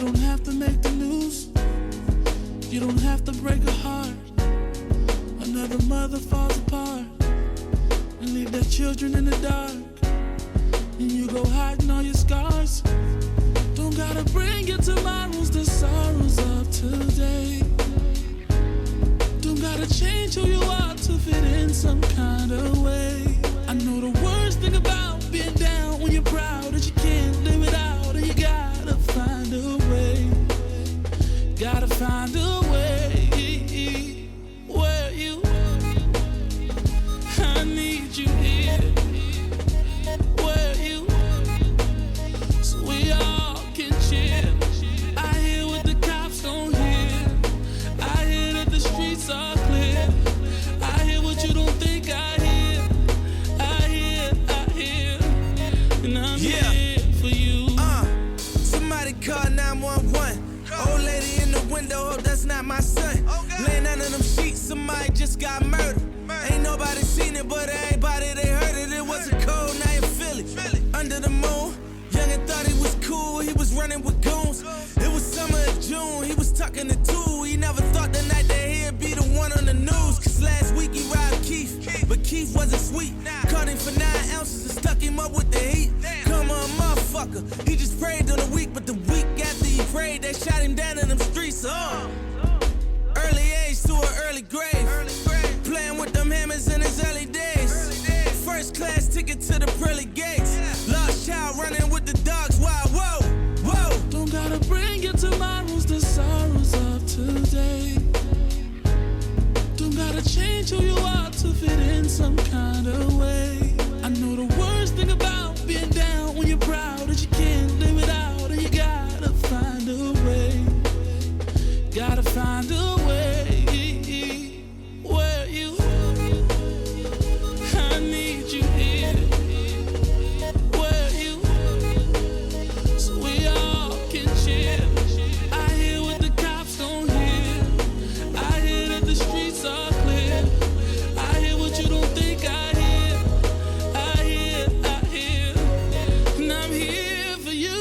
don't have to make the news. You don't have to break a heart. Another mother falls apart and leave their children in the dark. And you go hiding all your scars. Don't gotta bring your tomorrows, the sorrows of today. Don't gotta change who you are to fit in some kind of way. I know the worst thing about being down when you're proud is you can't live without, and you gotta find a way. Gotta find a way. Where you? I need you here. Where you? So we all can chill. I hear what the cops don't hear. I hear that the streets are clear. I hear what you don't think I hear. I hear, and I'm here for you. Somebody call 911. Old lady in the window, hope that's not my son. Laying under them sheets, somebody just got murdered. Ain't nobody seen it, but everybody they heard it. It was a cold night in Philly. Under the moon, youngin' thought he was cool. He was running with goons. It was summer of June, he was tucking the two. He never thought the night that he'd be the one on the news. Cause last week he robbed Keith, but Keith wasn't sweet. Caught him for 9 ounces and stuck him up with the heat. Come on, motherfucker. He just prayed on the week, but the week after he prayed, they shot him down in them streets. Early age to an early grave. Playing with them hammers in his early days. First class ticket to the pearly gates. Lost child running with the dogs. Wow, whoa, whoa. Don't gotta bring your tomorrows, the sorrows of today. Don't gotta change who you are to fit in some kind of way. I know the worst thing about being down when you're proud is you can't live without, and you gotta find a way. Gotta find a way. Where you? I need you here. Where you? So we all can chill. I hear what the cops don't hear. I hear that the streets are clear. I hear what you don't think I hear. I hear, and I'm here for you.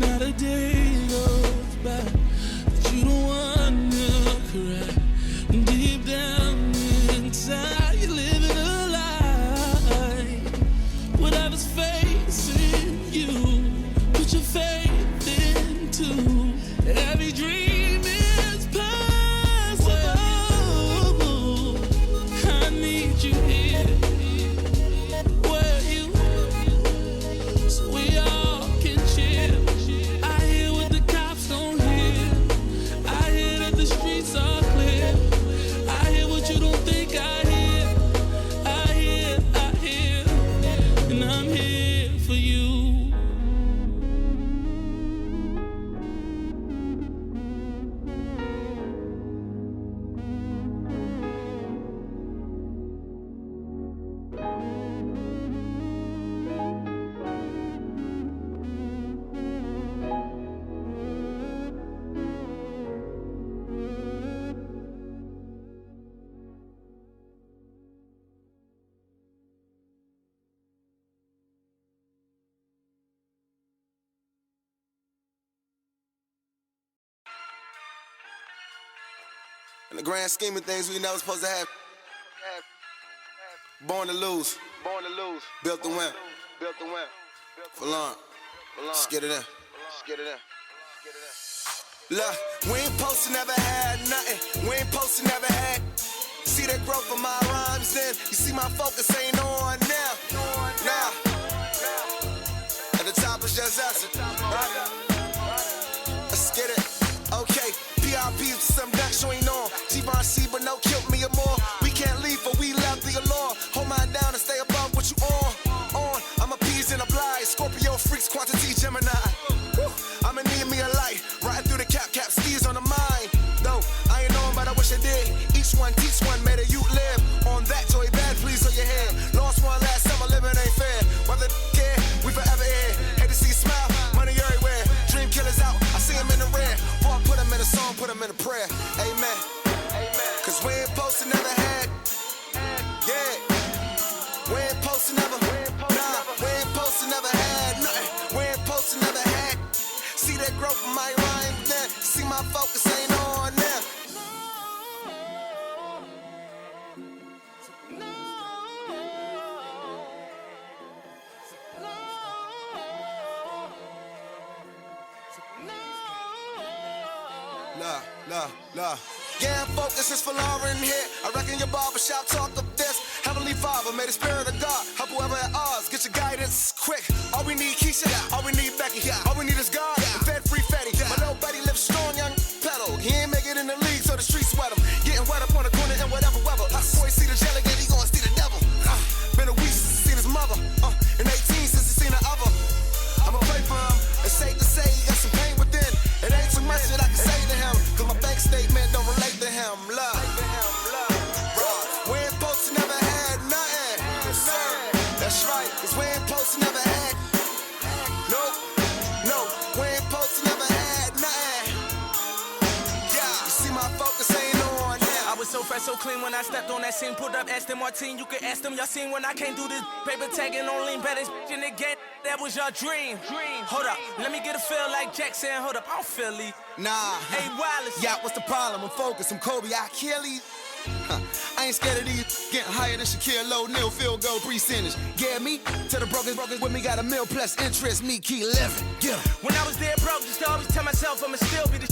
Not a day goes by that you don't wanna cry. Deep down inside, you're living a lie. Whatever's facing you, put your faith into. Every dream is possible. I need you here. Where you? So we all can chill. I hear what the cops don't hear. I hear that the streets are clear. I hear what you don't think I hear. I hear, and I'm here for you. In the grand scheme of things, we never supposed to have. Born to lose. Built to win. For long. Let's get it in. Look, we ain't supposed to never had nothing. We ain't supposed to never had. See that growth of my rhymes then. You see my focus ain't on now. Nah. At the top is just us. Right? Let's get it. Okay. PRP to some ducks you ain't on. G-Von-C but no kill me or more. We can't leave for we left the alarm. Hold mine down and stay above what you on. I'm appeased and obliged. Scorpio freaks, quantity Gemini. Woo. I'ma need me a light. Riding through the cap skis on the mind. Though I ain't knowing but I wish I did. Each one teach one, made a youth live. On that Joey Bad please on your head. Lost one last summer, living ain't fair. that growth from my rhyme then. See my focus ain't on now. Nah. Yeah, focus is for Lauren here. I reckon your barbershop talk of this. Heavenly Father, may the Spirit of God help whoever at odds. Get your guidance quick. All we need Keisha, all we need Becky. All we need is God and Fed Free Fetty. My little buddy lives strong, young pedal. He ain't make it in the league, so the streets wet him. Getting wet up on the corner in whatever weather. Boy, see the jelly, he gon' see the devil. Been a week since he seen his mother. And 18 since he seen the other. I'ma pray for him. It's safe to say he got some pain within. It ain't too much that I can say to him, cause my bank statement don't relate to him. Love. We ain't supposed to never had nothing. That's right, cause we ain't supposed to never had. No, we ain't supposed to never had nothing. Yeah, you see my focus ain't on now. I was so fresh, so clean when I stepped on that scene. Pulled up Aston Martin, you can ask them. Y'all seen when I can't do this paper tagging on lean. Baddest in the game, that was your dream. Hold up, let me get a feel like Jackson. Hold up, I don't feel Lee. Nah. Hey, Wallace. Yeah, what's the problem? I'm focused, I'm Kobe, I kill these. I ain't scared of these getting higher than Shaquille O'Neal, field goal percentage. Yeah, me to the broken with me got a meal plus interest, me keep living. Yeah. When I was there broke, just always tell myself I'ma still be this.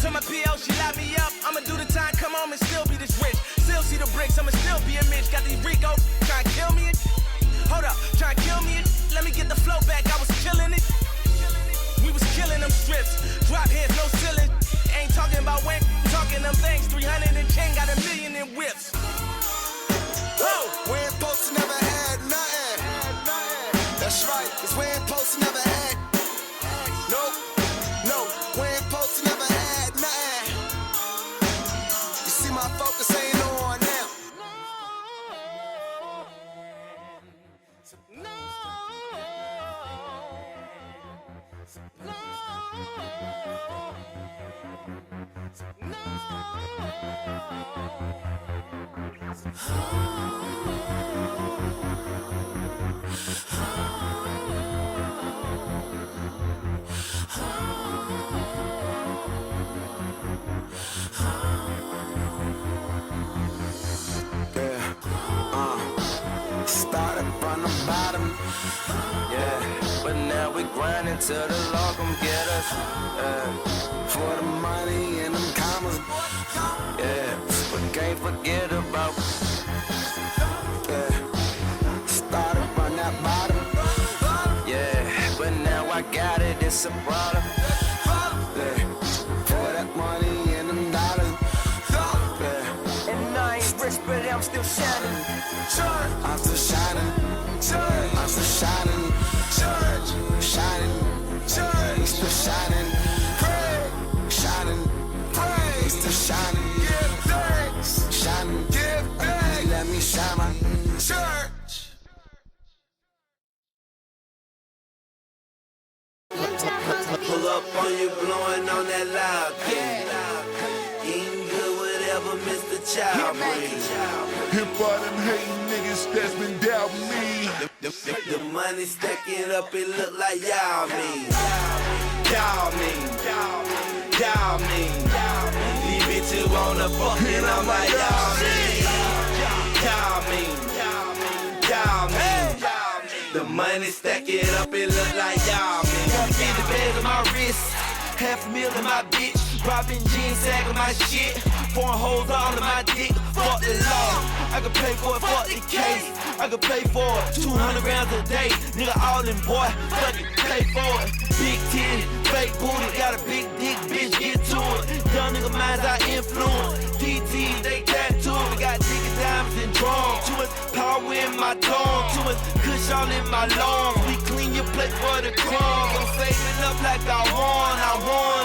To my PO, she locked me up. I'ma do the time, come home and still be this rich. Still see the bricks, I'ma still be a Mitch. Got these Rico trying to kill me. Hold up, trying to kill me. Let me get the flow back, I was killing it. We was killing them strips. Drop heads, no ceiling. Ain't talking about when, talking them things. 300 and 10, got a million in whips. Whoa, we ain't supposed to never had nothing. That's right, cause we ain't supposed to never had. No, we ain't supposed to never had nothing. You see my focus ain't on now. Started from the bottom, yeah. But now we grinding till the law come get us, for the money and them commas, yeah. But can't forget about, yeah. Started from that bottom, yeah. But now I got it, it's a problem, yeah. For that money and them dollars, yeah. And I ain't rich, but I'm still shining. I'm still shining, I'm still shining, shining, we still shining, shining, we still shining, shining, let me shine my church. Pull up on you, blowing on that loud key. Eating good, whatever Mr. Child brings. Hip for them hating niggas that's been doubting me. The money stacking up, it look like y'all mean. Y'all mean. Y'all mean. These bitches wanna fuck and I'm like y'all mean. Y'all mean. Y'all mean. The money stacking up, it look like y'all mean. 50 bands on my wrist, $500,000 in my bitch. Dropping jeans, sagging my shit. Foreign hoes all in my dick. Fuck the law. I could pay for it, fuck the case. I could pay for it, 200 grams a day. Nigga all in, boy, fuck it, pay for it. Big titty, fake booty, got a big dick, bitch, get to it. Young nigga minds I influence. DT, they tattoo it. Got dick diamonds and drums. Too much power in my tongue. Too much kush all in my lungs. We clean your plate for the crumbs. I'm saving up like I won.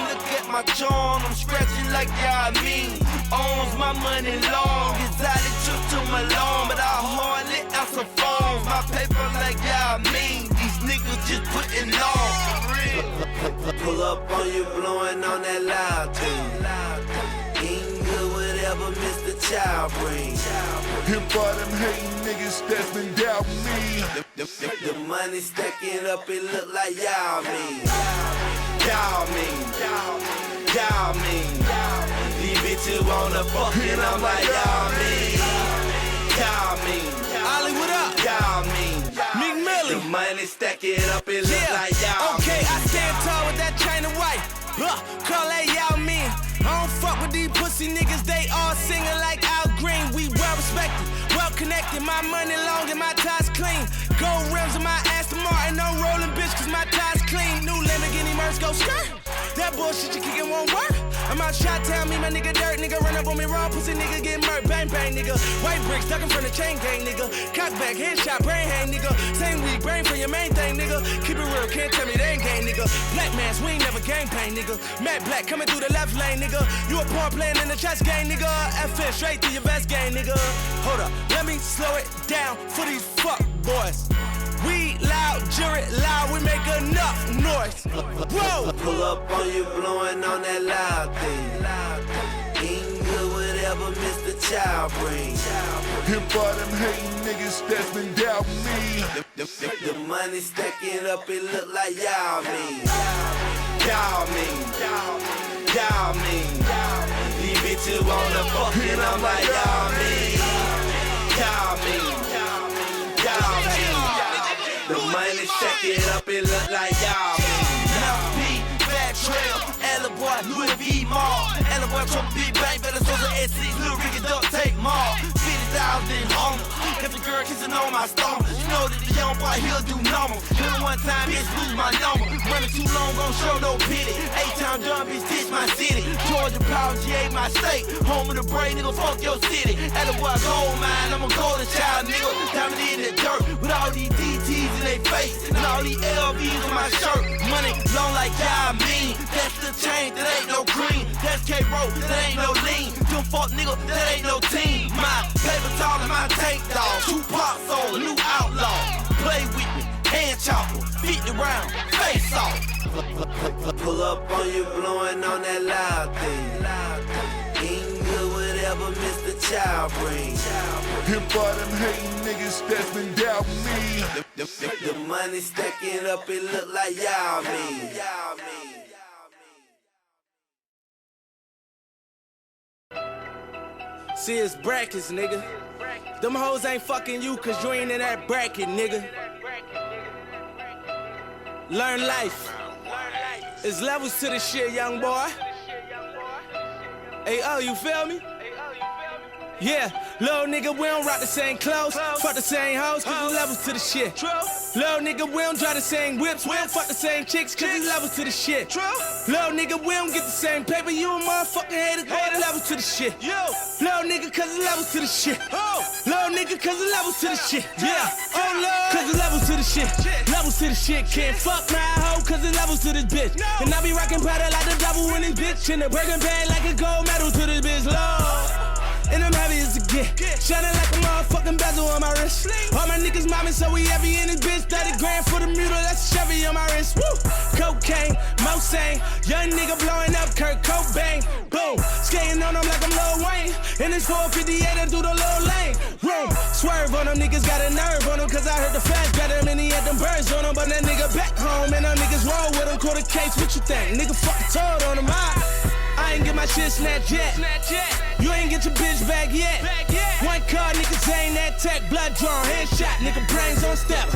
Look at my charm, I'm scratching like y'all mean. Owns my money long, exotic trip to Malone, but I hardly answer phones. My paper like y'all mean. These niggas just putting on. Pull up on you, blowing on that loud thing. Eating good, whatever Mr. Child brings. Hip for them hating niggas that's been doubting me. The money stacking up, it look like y'all mean. y'all mean, y'all mean. These bitches wanna fuck and I'm like, y'all mean, y'all mean. Ollie, what up? Y'all mean. Mcla. The money stack it up, it look like y'all okay, mean. I stand tall with that chain of white. Call that y'all mean. I don't fuck with these pussy niggas, they all singing like Al Green. We well respected, well connected, my money long and my ties clean. Gold rims on my Aston Martin, no rolling bitch cause my ties clean. New Lamborghini Merc go skirt. That bullshit you kickin' won't work. I'm out Chi-Town, me my nigga dirt, nigga run up on me wrong, pussy nigga get murked, bang bang nigga. White bricks ducking from the chain gang nigga. Cock back, headshot, brain hang nigga. Same week, brain for your main thing nigga. Keep it real, can't tell me they ain't gang nigga. Black mans, we ain't never gang pain nigga. Matt Black coming through the left lane nigga. You a pawn playing in the chess game nigga. FN straight through your best game nigga. Hold up, let me slow it down for these fuck boys. We loud, jury loud, we make enough noise. Whoa! Pull up on you, blowing on that loud thing. Eating good, whatever Mr. Child brings. Him for them hating niggas that's been doubting me. The money stacking up, it look like y'all mean. Y'all mean. Y'all mean. These bitches wanna fuck and I'm like, y'all mean. Y'all mean. Y'all mean. The money stack it up, it look like y'all mean. P, Fat Trail, Ella Boy, Louis V Mall. Ella Boy from Big Bang, better source of S6, Lil Ricky Duct Tape Mall. 50,000 homies. If the girl kissing on my stomach, you know that the young boy he'll do normal. Never one time, bitch, lose my number. Running too long, gon' show no pity. 8-time done, bitch, ditch my city. Georgia Power, GA my state. Home of the brain, nigga, fuck your city. Ella Boy, gold mine, I'm a golden child, nigga. Diamond in the dirt with all these DTs in they face and all these LVs on my shirt. Money long like y'all mean. That's the chain, that ain't no green. That's K-Roll, that ain't no lean. Them fuck nigga, that ain't no team. My paper tall and my tank dog. Tupac soul, a new outlaw. Play with me, hand chopper, 50 round, face off. Pull up on you, blowing on that loud thing. Eating good, whatever Mr. Child brings. Him for them hating niggas that's been doubting me. The money stacking up, it look like y'all mean. See, it's brackets, nigga. Them hoes ain't fucking you cause you ain't in that bracket, nigga. Learn life. It's levels to this shit, young boy. Hey, oh, you feel me? Yeah, little nigga, we don't rock the same clothes, fuck the same hoes, cause there's levels to the shit. Little nigga, we don't drive the same whips, we don't fuck the same chicks, cause there's levels to the shit. Little nigga, we don't get the same paper, you a motherfucking hater, go to levels to the shit. Little nigga, cause there's levels to the shit. Little nigga, cause there's levels to the shit. Yeah, oh Lord, cause there's levels to the shit. Levels to the shit, can't fuck my hoe, cause there's levels to this bitch. And I be rockin' powder like the double winning bitch, and the burger bag like a gold medal to this bitch, Lord. And I'm heavy as a get. Shining like a motherfucking bezel on my wrist. All my niggas mobbing, so we heavy in this bitch. 30 grand for the mule, that's a Chevy on my wrist. Woo! Cocaine, Mosang. Young nigga blowing up Kurt Cobain. Boom! Skating on them like I'm Lil Wayne. And it's 458 and through the little lane. Room! Swerve on them, niggas got a nerve on them. Cause I heard the fast better than he had them birds on him. But that nigga back home, and them niggas roll with him. Call the case, what you think? Nigga fucking told on him. I ain't get my shit snatched yet. You ain't get your bitch back yet. One car, niggas ain't that tech. Blood drawn, headshot, nigga brains on step.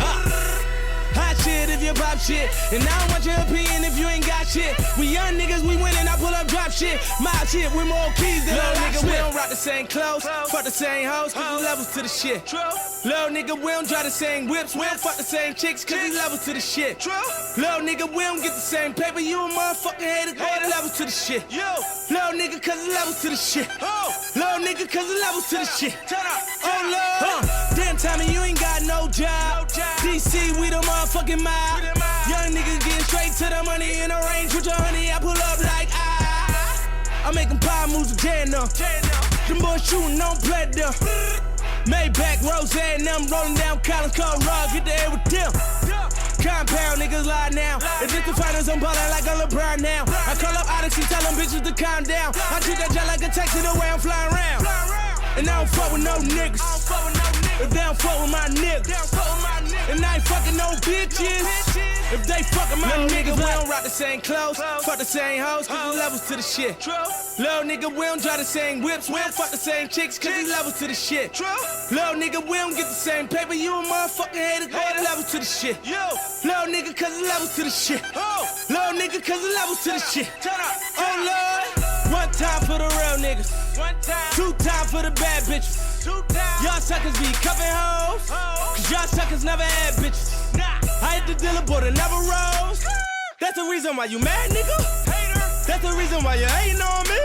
Hot shit if you pop shit. And I don't want your opinion if you ain't got shit. We young niggas, we winning, I pull up drop shit. My shit with more keys than little nigga, we don't rock the same clothes, fuck the same hoes, cause there's levels to the shit. Little nigga, we don't drive the same whips, we don't fuck the same chicks, cause there's levels to the shit. Little nigga, we don't get the same paper, you a motherfucking hater, go to levels to the shit. Little nigga, cause there's levels to the shit. Little nigga, cause there's levels to the shit. Oh Lord, damn Tommy, you ain't got no job. DC, we the motherfucking mob. Young niggas getting straight to the money in the range with your honey. I pull up like I'm making power moves with Jan up. Them boys shooting on platinum. Maybach, Rose, and them rolling down Collins, Cold Rug, hit the air with them. Compound niggas lie now. If it's the finals, I'm ballin' like a LeBron now. I call up Odyssey, tell them bitches to calm down. I treat that jet like a taxi the way I'm flying around. And I don't fuck with no niggas. If they don't fuck with my niggas. And I ain't fucking no bitches. If they fuckin' my niggas, we don't rock the same clothes. Fuck the same hoes, cause the levels to the shit. Little nigga, we don't drive the same whips. We don't fuck the same chicks, cause the levels to the shit. Little nigga, we don't get the same paper. You a motherfucking hater, go the levels to the shit. Little nigga, cause the levels to the shit. Little nigga, cause the levels to the shit. Oh Lord, one time for the real niggas. Two time for the bad bitches. Y'all suckers be cuffin' hoes, cause y'all suckers never had bitches. I hit the dealer, but it never rose. That's the reason why you mad, nigga. That's the reason why you hating on me.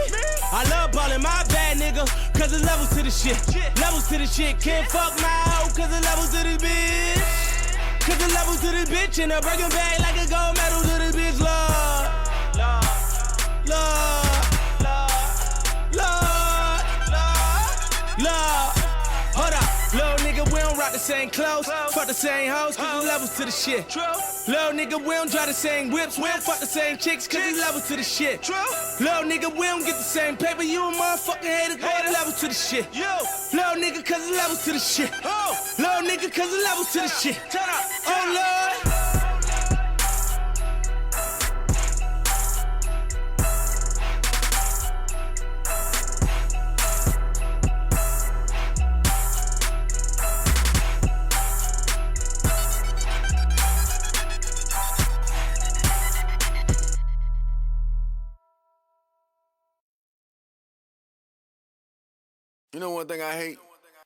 I love ballin' my bad nigga, cause the levels to the shit. Levels to the shit, can't fuck my hoe, cause the levels to this bitch. Cause the levels to this bitch, and a Birkin bag like a gold medal to this bitch, Lord. Lord, Lord, Lord, Lord, Lord. Hold up. Little nigga, we don't rock the same clothes. Fuck the same hoes, cause the levels to the shit. Little nigga, we don't drive the same whips. We don't fuck the same chicks, cause the levels to the shit. Little nigga, we don't get the same paper. You a motherfucking hater, go the levels to the shit. Little nigga, cause the levels to the shit. Little nigga, cause the levels to the shit. Oh Lord. You know one thing I hate?